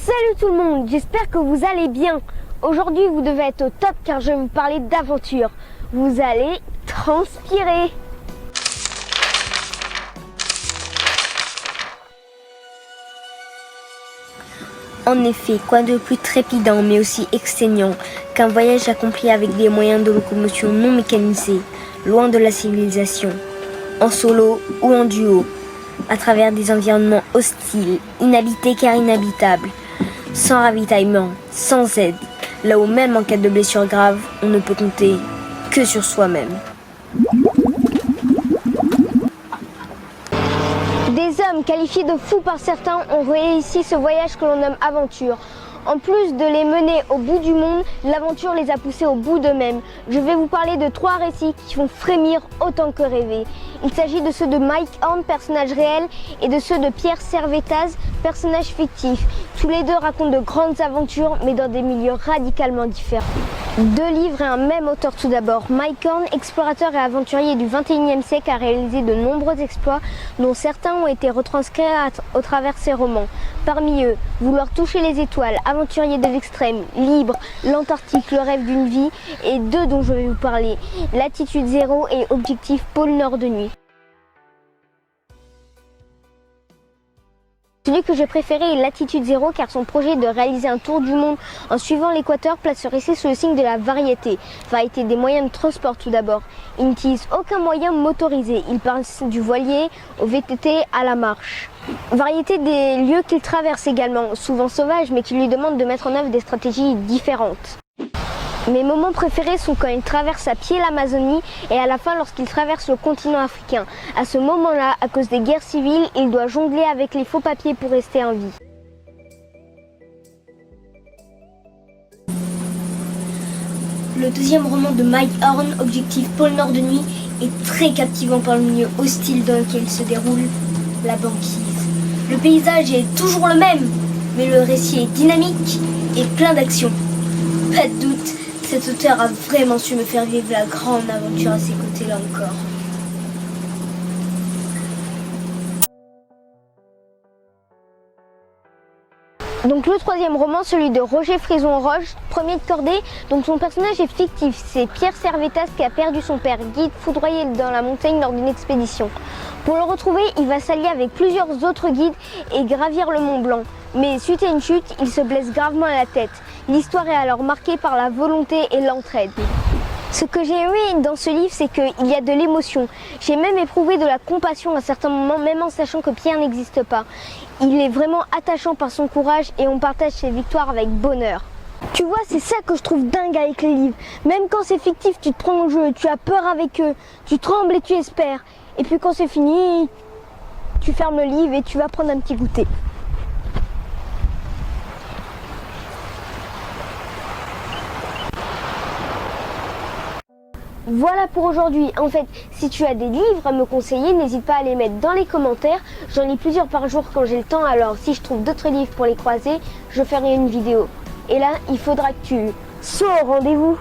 Salut tout le monde, j'espère que vous allez bien. Aujourd'hui vous devez être au top car je vais vous parler d'aventure. Vous allez transpirer. En effet, quoi de plus trépidant mais aussi exténuant qu'un voyage accompli avec des moyens de locomotion non mécanisés, loin de la civilisation, en solo ou en duo, à travers des environnements hostiles, inhabités car inhabitables, sans ravitaillement, sans aide, là où même en cas de blessure grave, on ne peut compter que sur soi-même. Des hommes qualifiés de fous par certains ont réussi ce voyage que l'on nomme aventure. En plus de les mener au bout du monde, l'aventure les a poussés au bout d'eux-mêmes. Je vais vous parler de 3 récits qui font frémir autant que rêver. Il s'agit de ceux de Mike Horn, personnage réel, et de ceux de Pierre Servetaz, personnage fictif. Tous les deux racontent de grandes aventures, mais dans des milieux radicalement différents. 2 livres et un même auteur tout d'abord. Mike Horn, explorateur et aventurier du XXIe siècle, a réalisé de nombreux exploits, dont certains ont été retranscrits au travers ses romans. Parmi eux, Vouloir toucher les étoiles, Aventurier de l'extrême, Libre, L'Antarctique, le rêve d'une vie, et 2 dont je vais vous parler, Latitude 0 et Objectif pôle Nord de nuit. Celui que j'ai préféré est Latitude 0 car son projet de réaliser un tour du monde en suivant l'équateur place ce récit sous le signe de la variété. Variété des moyens de transport tout d'abord. Il n'utilise aucun moyen motorisé. Il passe du voilier au VTT à la marche. Variété des lieux qu'il traverse également, souvent sauvages mais qui lui demandent de mettre en œuvre des stratégies différentes. Mes moments préférés sont quand il traverse à pied l'Amazonie et à la fin lorsqu'il traverse le continent africain. À ce moment-là, à cause des guerres civiles, il doit jongler avec les faux papiers pour rester en vie. Le 2e roman de Mike Horn, Objectif pôle Nord de nuit, est très captivant par le milieu hostile dans lequel se déroule la banquise. Le paysage est toujours le même, mais le récit est dynamique et plein d'action. Pas de doute, cet auteur a vraiment su me faire vivre la grande aventure à ses côtés là encore. Donc le 3e roman, celui de Roger Frison-Roche, premier de cordée, donc son personnage est fictif. C'est Pierre Servetaz qui a perdu son père, guide foudroyé dans la montagne lors d'une expédition. Pour le retrouver, il va s'allier avec plusieurs autres guides et gravir le Mont Blanc. Mais suite à une chute, il se blesse gravement à la tête. L'histoire est alors marquée par la volonté et l'entraide. Ce que j'ai aimé dans ce livre, c'est qu'il y a de l'émotion. J'ai même éprouvé de la compassion à certains moments, même en sachant que Pierre n'existe pas. Il est vraiment attachant par son courage et on partage ses victoires avec bonheur. Tu vois, c'est ça que je trouve dingue avec les livres. Même quand c'est fictif, tu te prends au jeu, tu as peur avec eux, tu trembles et tu espères. Et puis quand c'est fini, tu fermes le livre et tu vas prendre un petit goûter. Voilà pour aujourd'hui. En fait, si tu as des livres à me conseiller, n'hésite pas à les mettre dans les commentaires. J'en lis plusieurs par jour quand j'ai le temps, alors si je trouve d'autres livres pour les croiser, je ferai une vidéo. Et là, il faudra que tu sois au rendez-vous.